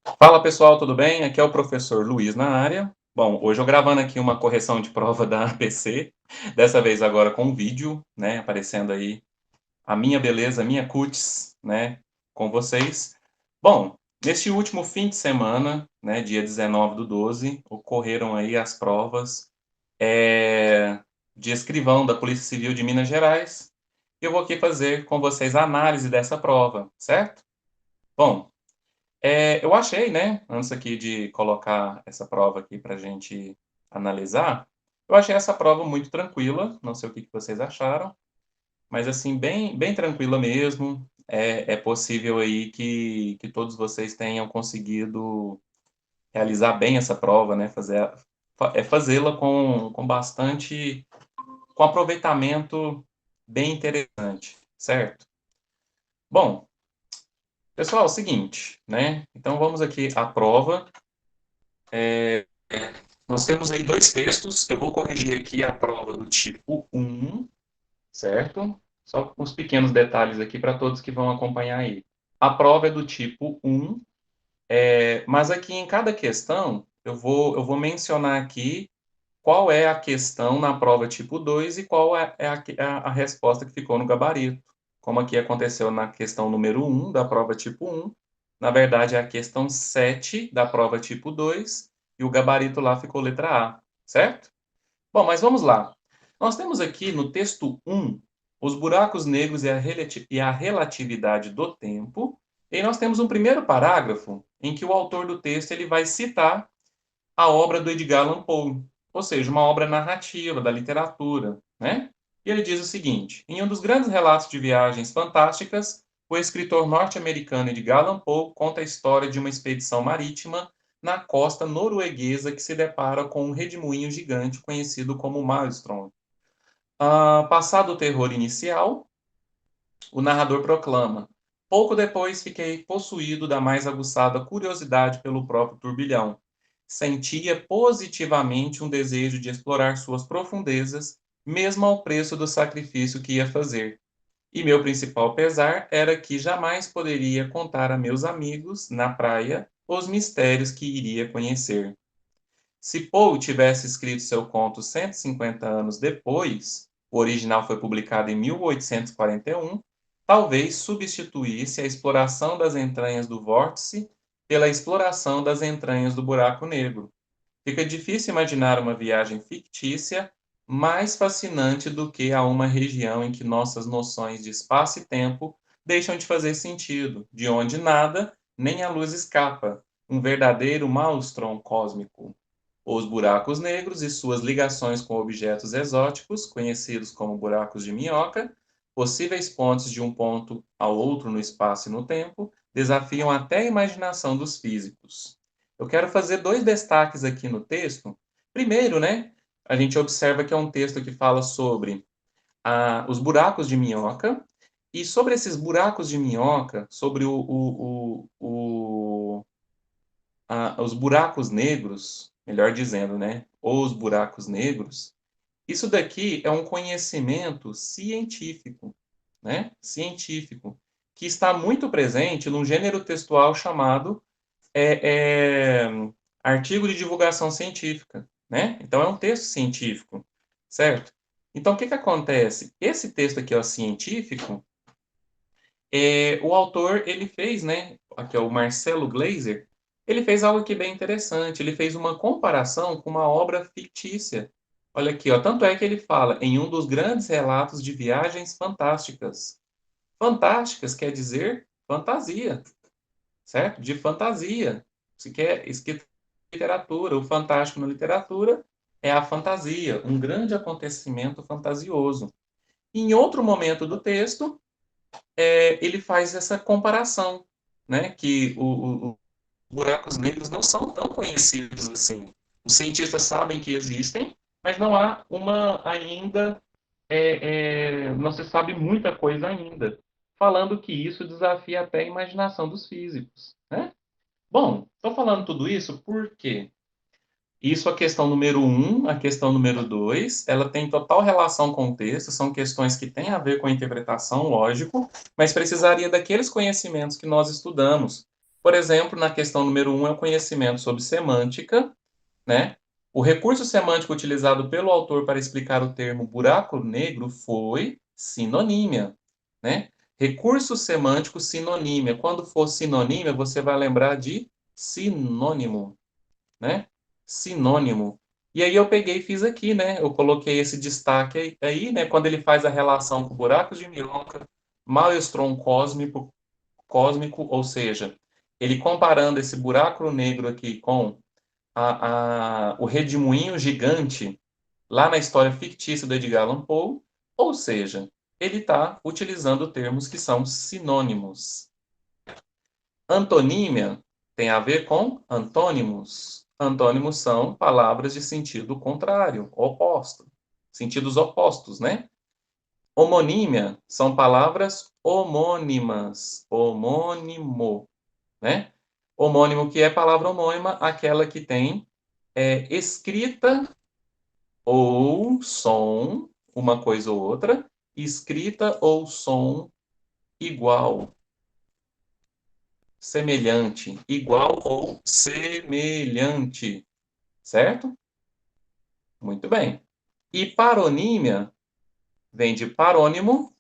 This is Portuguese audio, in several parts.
Fala pessoal, tudo bem? Aqui é o professor Luiz na área. Bom, hoje eu gravando aqui uma correção de prova da APC, dessa vez agora com vídeo, né, aparecendo aí a minha beleza, a minha cutis, né, com vocês. Bom, neste último fim de semana, né, dia 19 do 12, ocorreram aí as provas de escrivão da Polícia Civil de Minas Gerais. Eu vou aqui fazer com vocês a análise dessa prova, certo? Bom, eu achei, né, antes aqui de colocar essa prova aqui para a gente analisar, eu achei essa prova muito tranquila, não sei o que que vocês acharam, mas assim, bem tranquila mesmo. É possível aí que todos vocês tenham conseguido realizar bem essa prova, né, fazê-la com bastante, com aproveitamento bem interessante, certo? Bom, pessoal, é o seguinte, né, então vamos aqui à prova. Nós temos aí dois textos. Eu vou corrigir aqui a prova do tipo 1, certo? Só uns pequenos detalhes aqui para todos que vão acompanhar aí. A prova é do tipo 1, mas aqui em cada questão eu vou mencionar aqui qual é a questão na prova tipo 2 e qual é a resposta que ficou no gabarito. Como aqui aconteceu na questão número 1 da prova tipo 1, na verdade é a questão 7 da prova tipo 2 e o gabarito lá ficou letra A, certo? Bom, mas vamos lá. Nós temos aqui no texto 1 os buracos negros e a relatividade do tempo, e nós temos um primeiro parágrafo em que o autor do texto ele vai citar a obra do Edgar Allan Poe, ou seja, uma obra narrativa da literatura, né? E ele diz o seguinte: em um dos grandes relatos de viagens fantásticas, o escritor norte-americano Edgar Allan Poe conta a história de uma expedição marítima na costa norueguesa que se depara com um redemoinho gigante conhecido como Maelstrom. Passado o terror inicial, o narrador proclama: pouco depois fiquei possuído da mais aguçada curiosidade pelo próprio turbilhão. Sentia positivamente um desejo de explorar suas profundezas, mesmo ao preço do sacrifício que ia fazer. E meu principal pesar era que jamais poderia contar a meus amigos, na praia, os mistérios que iria conhecer. Se Poe tivesse escrito seu conto 150 anos depois, o original foi publicado em 1841, talvez substituísse a exploração das entranhas do vórtice pela exploração das entranhas do buraco negro. Fica difícil imaginar uma viagem fictícia mais fascinante do que a uma região em que nossas noções de espaço e tempo deixam de fazer sentido, de onde nada, nem a luz escapa, um verdadeiro maelstrom cósmico. Os buracos negros e suas ligações com objetos exóticos, conhecidos como buracos de minhoca, possíveis pontes de um ponto ao outro no espaço e no tempo, desafiam até a imaginação dos físicos. Eu quero fazer dois destaques aqui no texto. Primeiro, né, a gente observa que é um texto que fala sobre os buracos de minhoca, e sobre esses buracos de minhoca, sobre os buracos negros, melhor dizendo, né? Os buracos negros, isso daqui é um conhecimento científico, né? Científico, que está muito presente num gênero textual chamado é, é, artigo de divulgação científica, né? Então é um texto científico, certo? Então o que que acontece? Esse texto aqui, ó, científico, o autor ele fez, né? Aqui é o Marcelo Gleiser. Ele fez algo aqui bem interessante. Ele fez uma comparação com uma obra fictícia. Olha aqui, ó. Tanto é que ele fala em um dos grandes relatos de viagens fantásticas. Fantásticas quer dizer fantasia, certo? De fantasia. Isso que é literatura. O fantástico na literatura é a fantasia, um grande acontecimento fantasioso. Em outro momento do texto, ele faz essa comparação, né? Que os buracos negros não são tão conhecidos assim. Os cientistas sabem que existem, mas não há uma ainda, não se sabe muita coisa ainda. Falando que isso desafia até a imaginação dos físicos, né? Bom, estou falando tudo isso porque isso a questão número um, a questão número dois, ela tem total relação com o texto, são questões que têm a ver com a interpretação, lógico, mas precisaria daqueles conhecimentos que nós estudamos. Por exemplo, na questão número 1 é o conhecimento sobre semântica, né? O recurso semântico utilizado pelo autor para explicar o termo buraco negro foi sinonímia, né? Recurso semântico sinonímia. Quando for sinonímia, você vai lembrar de sinônimo, né? Sinônimo. E aí eu peguei e fiz aqui, né? Eu coloquei esse destaque aí, né? Quando ele faz a relação com buracos de minhoca, maelstrom cósmico, ou seja, ele comparando esse buraco negro aqui com o redemoinho gigante lá na história fictícia do Edgar Allan Poe, ou seja, ele está utilizando termos que são sinônimos. Antonímia tem a ver com antônimos. Antônimos são palavras de sentido contrário, oposto, sentidos opostos, né? Homonímia são palavras homônimas, homônimo, né? Homônimo, que é palavra homônima, aquela que tem escrita ou som, uma coisa ou outra, escrita ou som igual, semelhante, igual ou semelhante, certo? Muito bem. E paronímia vem de parônimo,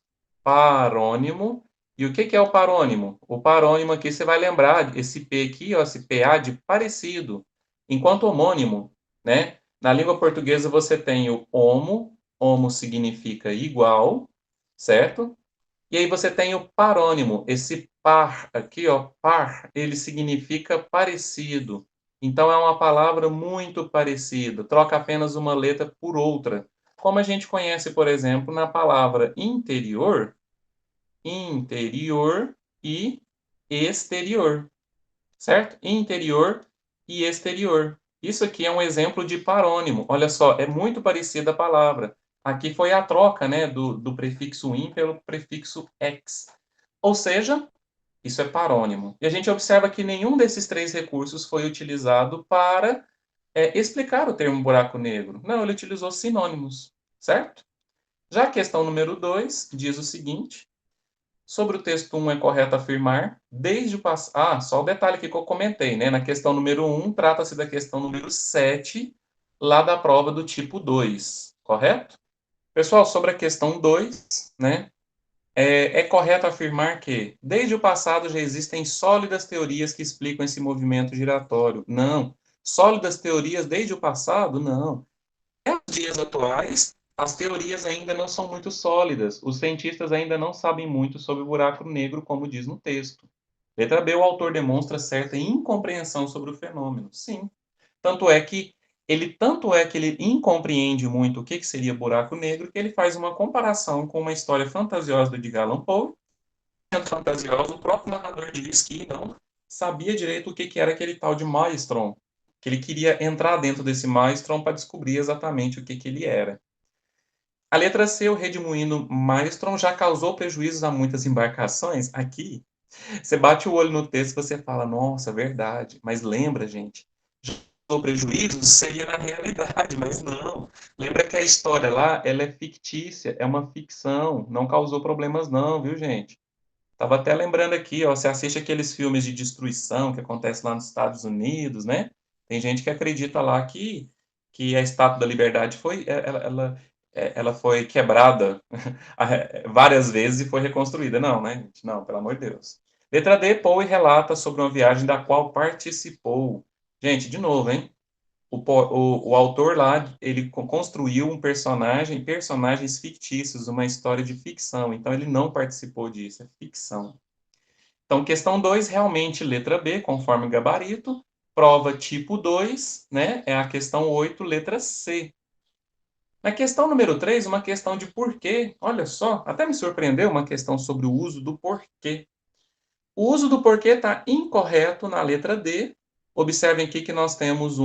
parônimo. E o que que é o parônimo? O parônimo aqui você vai lembrar, esse P aqui, ó, esse PA de parecido. Enquanto homônimo, né? Na língua portuguesa você tem o homo significa igual, certo? E aí você tem o parônimo, esse par aqui, ó, par, ele significa parecido. Então é uma palavra muito parecida, troca apenas uma letra por outra. Como a gente conhece, por exemplo, na palavra interior, interior e exterior, certo? Interior e exterior. Isso aqui é um exemplo de parônimo. Olha só, é muito parecida a palavra. Aqui foi a troca, né, do prefixo in pelo prefixo ex. Ou seja, isso é parônimo. E a gente observa que nenhum desses três recursos foi utilizado para explicar o termo buraco negro. Não, ele utilizou sinônimos, certo? Já a questão número 2 diz o seguinte: sobre o texto 1 é correto afirmar, desde o passado. Ah, só o detalhe aqui que eu comentei, né? Na questão número 1, trata-se da questão número 7, lá da prova do tipo 2, correto? Pessoal, sobre a questão 2, né? É correto afirmar que, desde o passado, já existem sólidas teorias que explicam esse movimento giratório. Não. Sólidas teorias desde o passado? Não. Nos dias atuais, as teorias ainda não são muito sólidas. Os cientistas ainda não sabem muito sobre o buraco negro, como diz no texto. Letra B, o autor demonstra certa incompreensão sobre o fenômeno. Sim. Tanto é que ele incompreende muito o que seria buraco negro, que ele faz uma comparação com uma história fantasiosa do Edgar Allan Poe. Sendo fantasiosa, o próprio narrador diz que não sabia direito o que era aquele tal de Maelstrom, que ele queria entrar dentro desse Maelstrom para descobrir exatamente o que ele era. A letra C, o redemoinho Maelstrom já causou prejuízos a muitas embarcações. Aqui, você bate o olho no texto e você fala, nossa, verdade. Mas lembra, gente, causou prejuízos seria na realidade, mas não. Lembra que a história lá, ela é fictícia, é uma ficção, não causou problemas não, viu, gente? Tava até lembrando aqui, ó, você assiste aqueles filmes de destruição que acontecem lá nos Estados Unidos, né? Tem gente que acredita lá que a Estátua da Liberdade ela foi quebrada várias vezes e foi reconstruída. Não, né, gente? Não, pelo amor de Deus. Letra D, Poe relata sobre uma viagem da qual participou. Gente, de novo, hein? O autor lá, ele construiu personagens fictícios, uma história de ficção. Então, ele não participou disso, é ficção. Então, questão 2, realmente, letra B, conforme o gabarito. Prova tipo 2, né? É a questão 8, letra C. Na questão número 3, uma questão de porquê. Olha só, até me surpreendeu uma questão sobre o uso do porquê. O uso do porquê está incorreto na letra D. Observem aqui que nós temos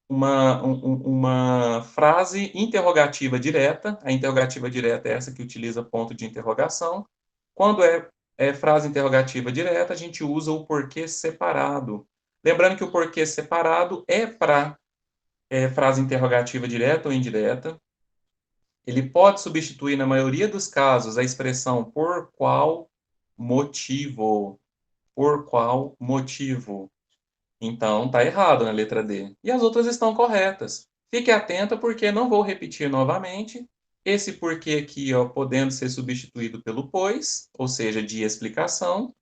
uma frase interrogativa direta. A interrogativa direta é essa que utiliza ponto de interrogação. Quando é frase interrogativa direta, a gente usa o porquê separado. Lembrando que o porquê separado é para frase interrogativa direta ou indireta. Ele pode substituir, na maioria dos casos, a expressão por qual motivo. Por qual motivo? Então, está errado na letra D. E as outras estão corretas. Fique atenta porque não vou repetir novamente. Esse porquê aqui, ó, podendo ser substituído pelo pois, ou seja, de explicação.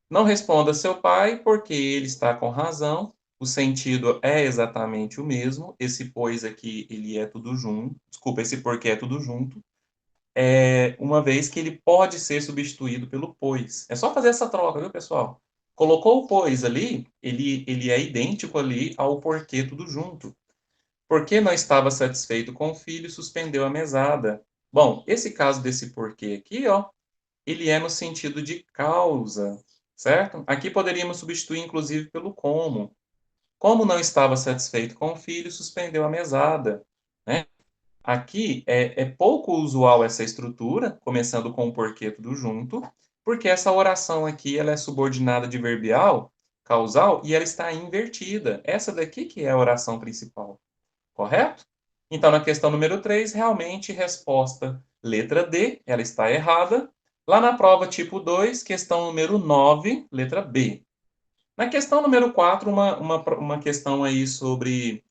Não responda seu pai porque ele está com razão. O sentido é exatamente o mesmo. Esse pois aqui, ele é tudo junto. Desculpa, esse porquê é tudo junto. Uma vez que ele pode ser substituído pelo pois. É só fazer essa troca, viu, pessoal? Colocou o pois ali, ele é idêntico ali ao porquê tudo junto. Porque não estava satisfeito com o filho, suspendeu a mesada. Bom, esse caso desse porquê aqui, ó, ele é no sentido de causa, certo? Aqui poderíamos substituir, inclusive, pelo como. Como não estava satisfeito com o filho, suspendeu a mesada, né? Aqui é pouco usual essa estrutura, começando com o porquê tudo junto, porque essa oração aqui ela é subordinada adverbial, causal, e ela está invertida. Essa daqui que é a oração principal, correto? Então, na questão número 3, realmente, resposta letra D, ela está errada. Lá na prova tipo 2, questão número 9, letra B. Na questão número 4, uma questão aí sobre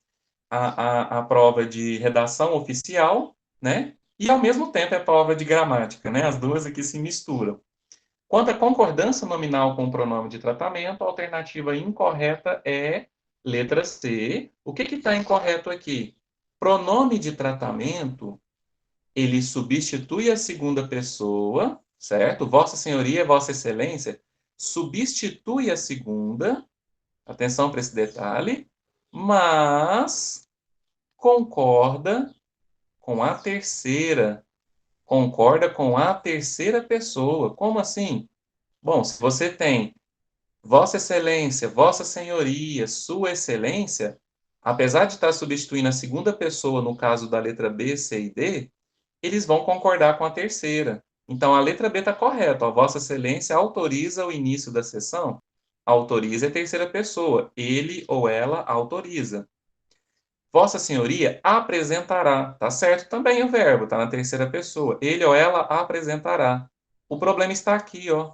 a prova de redação oficial, né? E ao mesmo tempo é prova de gramática, né? As duas aqui se misturam. Quanto à concordância nominal com o pronome de tratamento, a alternativa incorreta é letra C. O que está incorreto aqui? Pronome de tratamento, ele substitui a segunda pessoa, certo? Vossa Senhoria, Vossa Excelência, substitui a segunda, atenção para esse detalhe, mas concorda com a terceira. Concorda com a terceira pessoa. Como assim? Bom, se você tem Vossa Excelência, Vossa Senhoria, Sua Excelência, apesar de estar substituindo a segunda pessoa no caso da letra B, C e D, eles vão concordar com a terceira. Então a letra B está correta. Ó, Vossa Excelência autoriza o início da sessão? Autoriza a terceira pessoa. Ele ou ela autoriza. Vossa Senhoria apresentará. Tá certo também o verbo, tá na terceira pessoa. Ele ou ela apresentará. O problema está aqui, ó.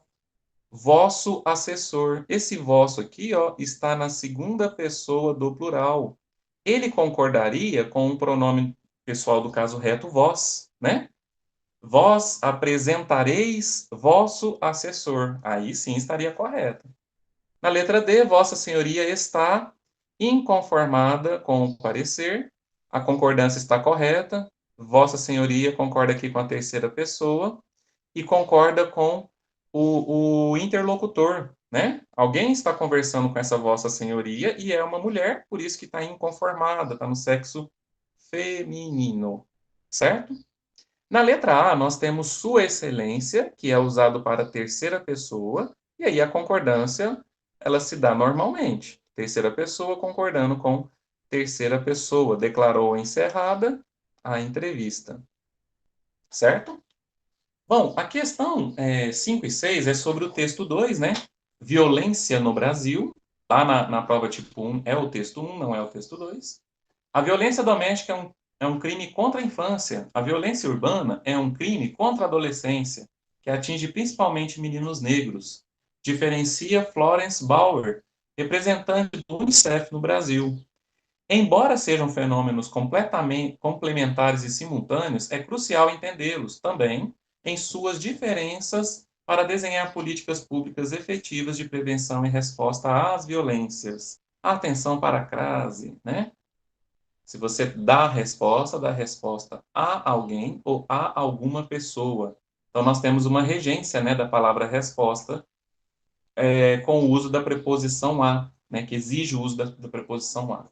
Vosso assessor. Esse vosso aqui, ó, está na segunda pessoa do plural. Ele concordaria com o pronome pessoal do caso reto, vós, né? Vós apresentareis vosso assessor. Aí sim estaria correto. Na letra D, Vossa Senhoria está inconformada com o parecer. A concordância está correta. Vossa Senhoria concorda aqui com a terceira pessoa e concorda com o interlocutor, né? Alguém está conversando com essa Vossa Senhoria e é uma mulher, por isso que está inconformada, está no sexo feminino, certo? Na letra A, nós temos Sua Excelência, que é usado para a terceira pessoa, e aí a concordância, ela se dá normalmente. Terceira pessoa concordando com terceira pessoa. Declarou encerrada a entrevista. Certo? Bom, a questão 5 e 6 é sobre o texto 2, né? Violência no Brasil. Lá na prova tipo 1 é o texto 1, não é o texto 2. A violência doméstica é um crime contra a infância. A violência urbana é um crime contra a adolescência, que atinge principalmente meninos negros. Diferencia Florence Bauer, representante do UNICEF no Brasil. Embora sejam fenômenos completamente complementares e simultâneos, é crucial entendê-los também em suas diferenças para desenhar políticas públicas efetivas de prevenção e resposta às violências. Atenção para a crase, né? Se você dá a resposta a alguém ou a alguma pessoa. Então, nós temos uma regência, né, da palavra resposta com o uso da preposição a, né, que exige o uso da preposição a.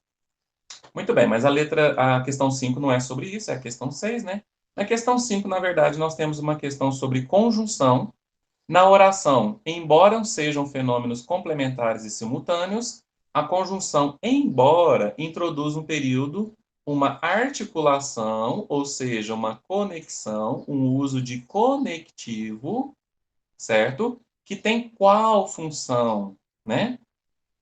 Muito bem, mas a questão 5 não é sobre isso, é a questão 6, né? Na questão 5, na verdade, nós temos uma questão sobre conjunção. Na oração, embora sejam fenômenos complementares e simultâneos, a conjunção embora introduz um período, uma articulação, ou seja, uma conexão, um uso de conectivo, certo? Que tem qual função, né?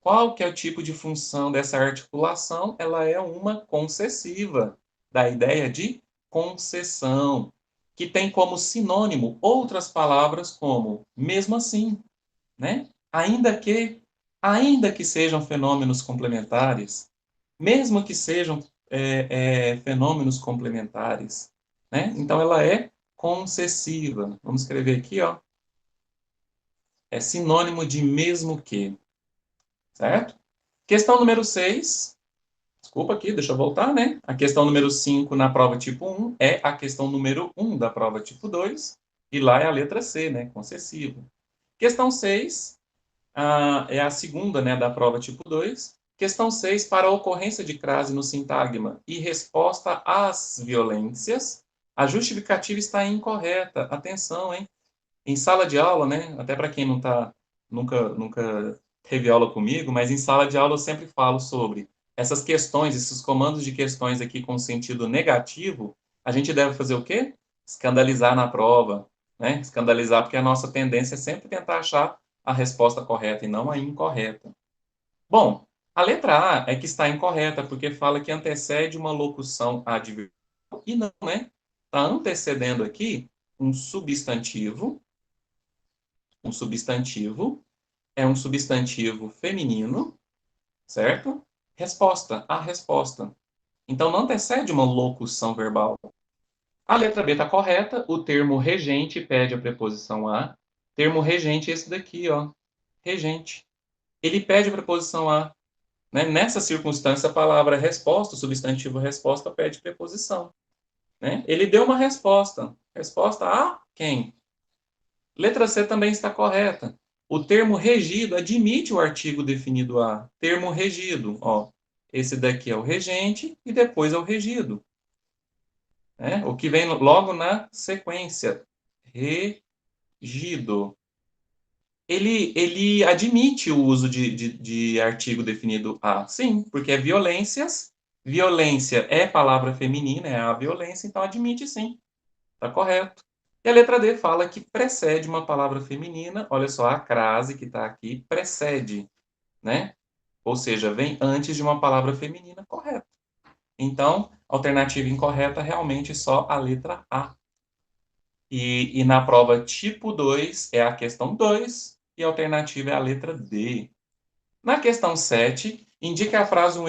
Qual que é o tipo de função dessa articulação? Ela é uma concessiva, da ideia de concessão, que tem como sinônimo outras palavras como mesmo assim, né? ainda que sejam fenômenos complementares, mesmo que sejam fenômenos complementares, né? Então, ela é concessiva. Vamos escrever aqui, ó. É sinônimo de mesmo que, certo? Questão número 6. Desculpa aqui, deixa eu voltar, né? A questão número 5 na prova tipo 1 é a questão número 1 da prova tipo 2, e lá é a letra C, né? Concessivo. Questão 6 é a segunda, né, da prova tipo 2. Questão 6, para a ocorrência de crase no sintagma e resposta às violências, a justificativa está incorreta. Atenção, hein? Em sala de aula, né? Até para quem não tá, nunca teve aula comigo, mas em sala de aula eu sempre falo sobre essas questões, esses comandos de questões aqui com sentido negativo, a gente deve fazer o quê? Escandalizar na prova, né? Escandalizar porque a nossa tendência é sempre tentar achar a resposta correta e não a incorreta. Bom, a letra A é que está incorreta, porque fala que antecede uma locução adverbial e não, né? Está antecedendo aqui um substantivo. Um substantivo é um substantivo feminino, certo? Resposta, a resposta. Então, não antecede uma locução verbal. A letra B está correta, o termo regente pede a preposição a. Termo regente é esse daqui, ó. Regente. Ele pede a preposição a. Né? Nessa circunstância, a palavra resposta, o substantivo resposta, pede preposição. Né? Ele deu uma resposta. Resposta a quem? Letra C também está correta. O termo regido admite o artigo definido a. Termo regido, ó. Esse daqui é o regente e depois é o regido. Né? O que vem logo na sequência. Regido. Ele admite o uso de artigo definido a. Sim, porque é violências. Violência é palavra feminina, é a violência, então admite sim. Está correto. E a letra D fala que precede uma palavra feminina. Olha só, a crase que está aqui precede, né? Ou seja, vem antes de uma palavra feminina, correto. Então, alternativa incorreta, realmente só a letra A. E na prova tipo 2 é a questão 2 e a alternativa é a letra D. Na questão 7, indica a frase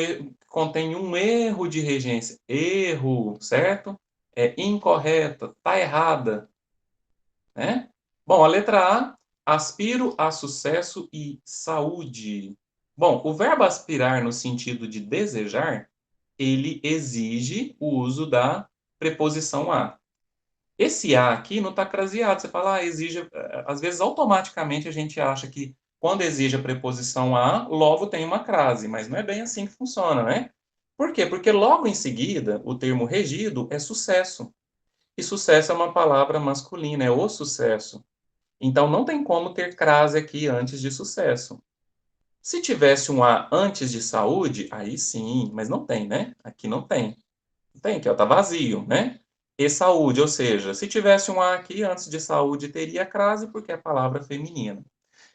contém um erro de regência. Erro, certo? É incorreta, está errada. Né? Bom, a letra A, aspiro a sucesso e saúde. Bom, o verbo aspirar no sentido de desejar, ele exige o uso da preposição a. Esse a aqui não está craseado. Você fala, exige. Às vezes, automaticamente, a gente acha que quando exige a preposição a, logo tem uma crase, mas não é bem assim que funciona, né? Por quê? Porque logo em seguida, o termo regido é sucesso. E sucesso é uma palavra masculina, é o sucesso. Então, não tem como ter crase aqui antes de sucesso. Se tivesse um A antes de saúde, aí sim, mas não tem, né? Aqui não tem. Não tem, aqui ó, tá vazio, né? E saúde, ou seja, se tivesse um A aqui antes de saúde, teria crase porque é palavra feminina.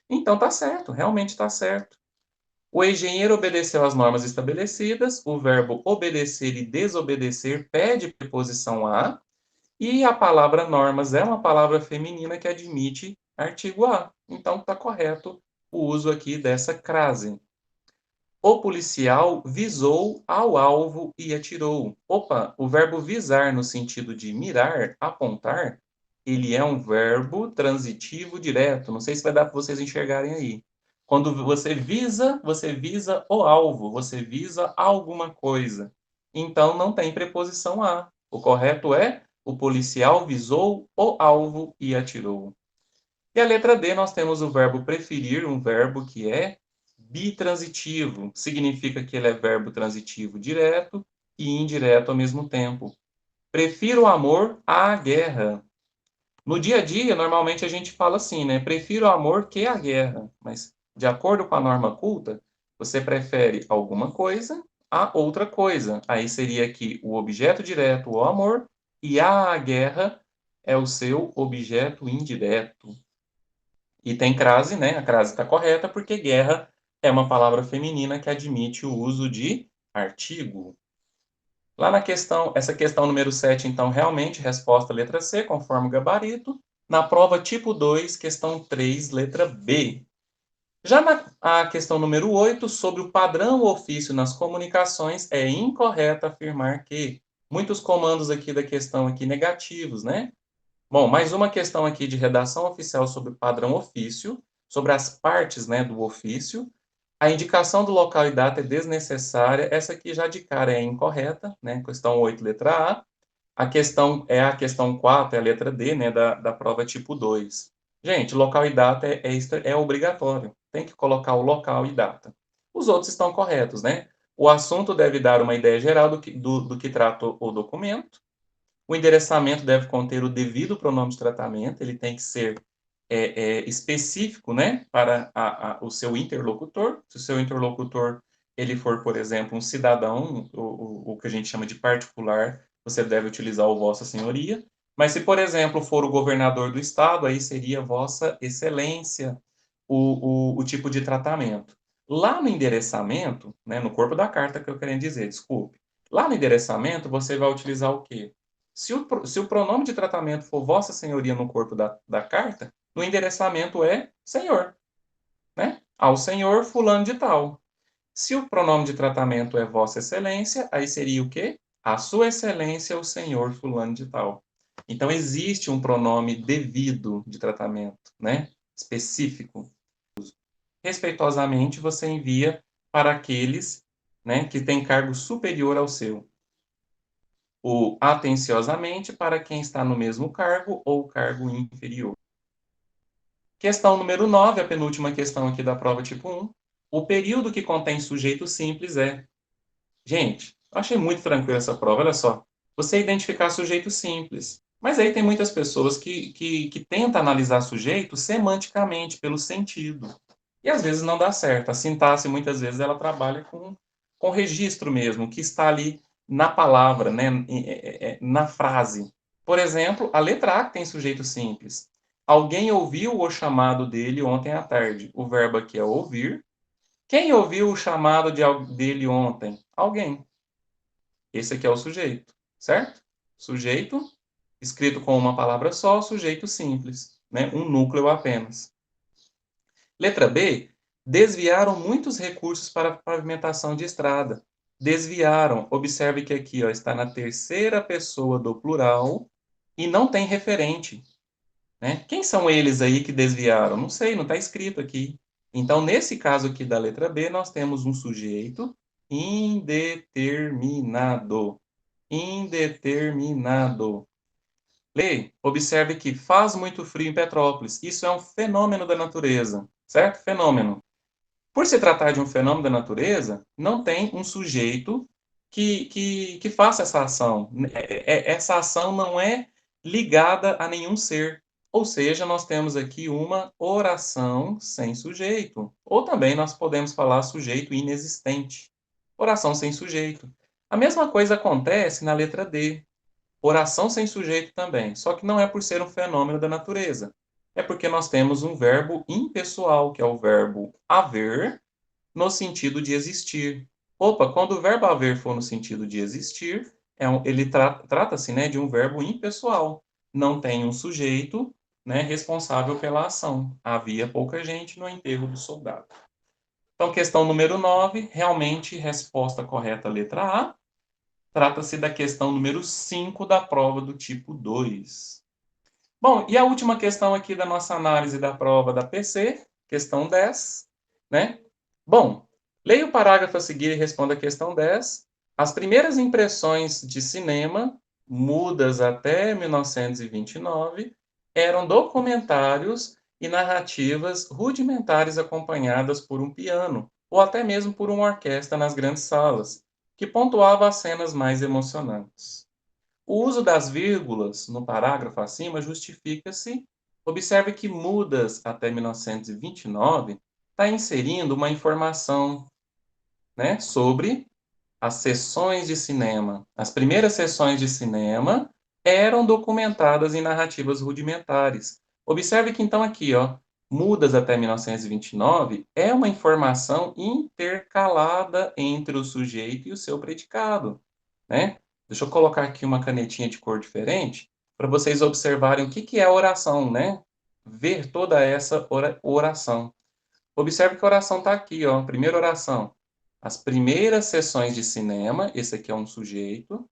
Então tá certo, realmente tá certo. O engenheiro obedeceu às normas estabelecidas, o verbo obedecer e desobedecer pede preposição a, e a palavra normas é uma palavra feminina que admite artigo a. Então está correto o uso aqui dessa crase. O policial visou ao alvo e atirou. Opa, o verbo visar no sentido de mirar, apontar, ele é um verbo transitivo direto. Não sei se vai dar para vocês enxergarem aí. Quando você visa o alvo, você visa alguma coisa. Então não tem preposição a. O correto é o policial visou o alvo e atirou. E a letra D, nós temos o verbo preferir, um verbo que é bitransitivo. Significa que ele é verbo transitivo direto e indireto ao mesmo tempo. Prefiro o amor à guerra. No dia a dia, normalmente a gente fala assim, né? Prefiro o amor que a guerra. Mas, de acordo com a norma culta, você prefere alguma coisa a outra coisa. Aí seria aqui o objeto direto, o amor, e a guerra é o seu objeto indireto. E tem crase, né? A crase está correta porque guerra é uma palavra feminina que admite o uso de artigo. Lá na questão, essa questão número 7, então, realmente, resposta letra C, conforme o gabarito. Na prova tipo 2, questão 3, letra B. Já a questão número 8, sobre o padrão ofício nas comunicações, é incorreto afirmar que muitos comandos aqui da questão aqui negativos, né? Bom, mais uma questão aqui de redação oficial sobre o padrão ofício, sobre as partes, né, do ofício. A indicação do local e data é desnecessária. Essa aqui já de cara é incorreta, né? Questão 8, letra A. A questão 4, é a letra D, né, da prova tipo 2. Gente, local e data é obrigatório. Tem que colocar o local e data. Os outros estão corretos, né? O assunto deve dar uma ideia geral do que trata o documento. O endereçamento deve conter o devido pronome de tratamento, ele tem que ser específico, né, para o seu interlocutor. Se o seu interlocutor ele for, por exemplo, um cidadão, o que a gente chama de particular, você deve utilizar o Vossa Senhoria. Mas se, por exemplo, for o governador do estado, aí seria Vossa Excelência o tipo de tratamento. Lá no endereçamento, né, no corpo da carta que eu quero dizer, desculpe. Lá no endereçamento, você vai utilizar o quê? Se o pronome de tratamento for Vossa Senhoria no corpo da carta, no endereçamento é senhor, né? Ao senhor fulano de tal. Se o pronome de tratamento é Vossa Excelência, aí seria o quê? A Sua Excelência, o senhor fulano de tal. Então, existe um pronome devido de tratamento, né? Específico. Respeitosamente, você envia para aqueles, né, que têm cargo superior ao seu. O atenciosamente para quem está no mesmo cargo ou cargo inferior. Questão número 9, a penúltima questão aqui da prova tipo 1. O período que contém sujeito simples é... Gente, eu achei muito tranquila essa prova, olha só. Você identificar sujeito simples. Mas aí tem muitas pessoas que tentam analisar sujeito semanticamente, pelo sentido. E às vezes não dá certo. A sintaxe, muitas vezes, ela trabalha com registro mesmo, que está ali na palavra, né, na frase. Por exemplo, a letra A que tem sujeito simples. Alguém ouviu o chamado dele ontem à tarde. O verbo aqui é ouvir. Quem ouviu o chamado dele ontem? Alguém. Esse aqui é o sujeito, certo? Sujeito, escrito com uma palavra só, sujeito simples, né? Um núcleo apenas. Letra B, desviaram muitos recursos para a pavimentação de estrada. Desviaram, observe que aqui ó, está na terceira pessoa do plural e não tem referente. Né? Quem são eles aí que desviaram? Não sei, não está escrito aqui. Então, nesse caso aqui da letra B, nós temos um sujeito indeterminado. Indeterminado. Lê, observe que faz muito frio em Petrópolis. Isso é um fenômeno da natureza, certo? Fenômeno. Por se tratar de um fenômeno da natureza, não tem um sujeito que faça essa ação. Essa ação não é ligada a nenhum ser. Ou seja, nós temos aqui uma oração sem sujeito. Ou também nós podemos falar sujeito inexistente. Oração sem sujeito. A mesma coisa acontece na letra D. Oração sem sujeito também, só que não é por ser um fenômeno da natureza. É porque nós temos um verbo impessoal, que é o verbo haver, no sentido de existir. Opa, quando o verbo haver for no sentido de existir, ele trata-se, né, de um verbo impessoal. Não tem um sujeito, né, responsável pela ação. Havia pouca gente no enterro do soldado. Então, questão número 9, realmente resposta correta, letra A. Trata-se da questão número 5 da prova do tipo 2. Bom, e a última questão aqui da nossa análise da prova da PC, questão 10, né? Bom, leia o parágrafo a seguir e responda a questão 10. As primeiras impressões de cinema, mudas até 1929, eram documentários e narrativas rudimentares acompanhadas por um piano, ou até mesmo por uma orquestra nas grandes salas, que pontuava as cenas mais emocionantes. O uso das vírgulas no parágrafo acima justifica-se. Observe que mudas até 1929 está inserindo uma informação, né, sobre as sessões de cinema. As primeiras sessões de cinema eram documentadas em narrativas rudimentares. Observe que então aqui, ó, mudas até 1929 é uma informação intercalada entre o sujeito e o seu predicado, né? Deixa eu colocar aqui uma canetinha de cor diferente para vocês observarem o que é a oração, né? Ver toda essa oração. Observe que a oração está aqui, ó. Primeira oração. As primeiras sessões de cinema, esse aqui é um sujeito,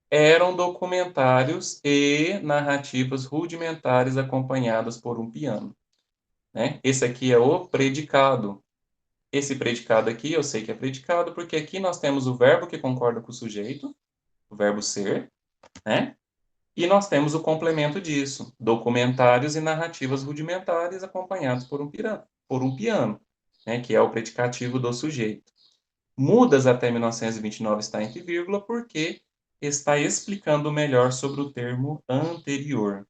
eram documentários e narrativas rudimentares acompanhadas por um piano, né? Esse aqui é o predicado. Esse predicado aqui, eu sei que é predicado, porque aqui nós temos o verbo que concorda com o sujeito, o verbo ser, né? E nós temos o complemento disso, documentários e narrativas rudimentares acompanhados por um piano, né? Que é o predicativo do sujeito. Mudas até 1929 está entre vírgula, porque está explicando melhor sobre o termo anterior,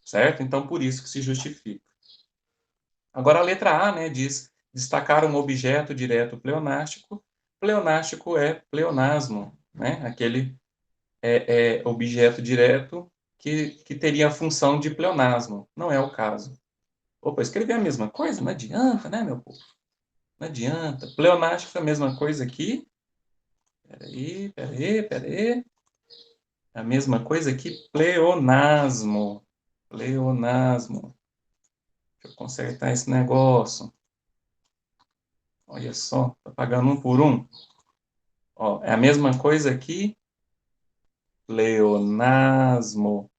certo? Então, por isso que se justifica. Agora, a letra A, né, diz destacar um objeto direto pleonástico. Pleonástico é pleonasmo, né? Aquele objeto direto que teria a função de pleonasmo. Não é o caso. Opa, escrever a mesma coisa? Não adianta, né, meu povo? Não adianta. Pleonástico é a mesma coisa aqui. Peraí. A mesma coisa aqui, pleonasmo. Pleonasmo. Deixa eu consertar esse negócio. Olha só, tá pagando um por um. Ó, é a mesma coisa aqui, pleonasmo.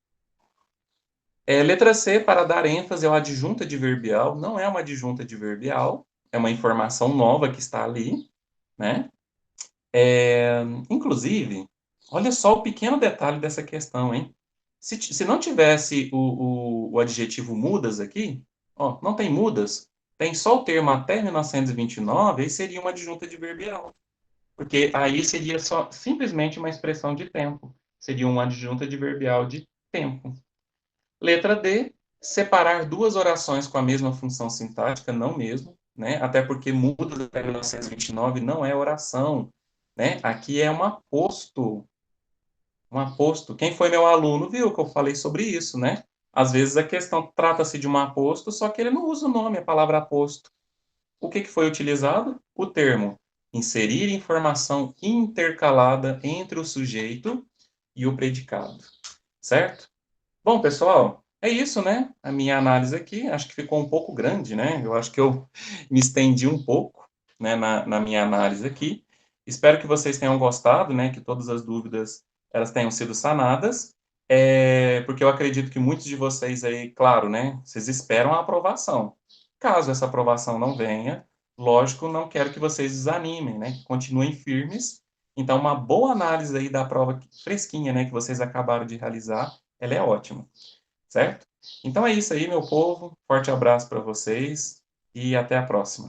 Letra C, para dar ênfase ao adjunto adverbial. Não é uma adjunta adverbial, é uma informação nova que está ali, né? Inclusive, olha só o pequeno detalhe dessa questão, hein? Se não tivesse o adjetivo mudas aqui, ó, não tem mudas, tem só o termo até 1929, aí seria uma adjunta adverbial. Porque aí seria só simplesmente uma expressão de tempo. Seria uma adjunta adverbial de tempo. Letra D, separar duas orações com a mesma função sintática, não mesmo, né? Até porque mudas até 1929 não é oração, né? Aqui é um aposto. Um aposto. Quem foi meu aluno viu que eu falei sobre isso, né? Às vezes a questão trata-se de um aposto, só que ele não usa o nome, a palavra aposto. O que foi utilizado? O termo inserir informação intercalada entre o sujeito e o predicado, certo? Bom, pessoal, é isso, né? A minha análise aqui, acho que ficou um pouco grande, né? Eu acho que eu me estendi um pouco, né, na minha análise aqui. Espero que vocês tenham gostado, né? Que todas as dúvidas elas tenham sido sanadas, porque eu acredito que muitos de vocês aí, claro, né? Vocês esperam a aprovação. Caso essa aprovação não venha, lógico, não quero que vocês desanimem, né? Que continuem firmes. Então, uma boa análise aí da prova fresquinha, né? Que vocês acabaram de realizar, ela é ótima, certo? Então é isso aí, meu povo. Forte abraço para vocês e até a próxima.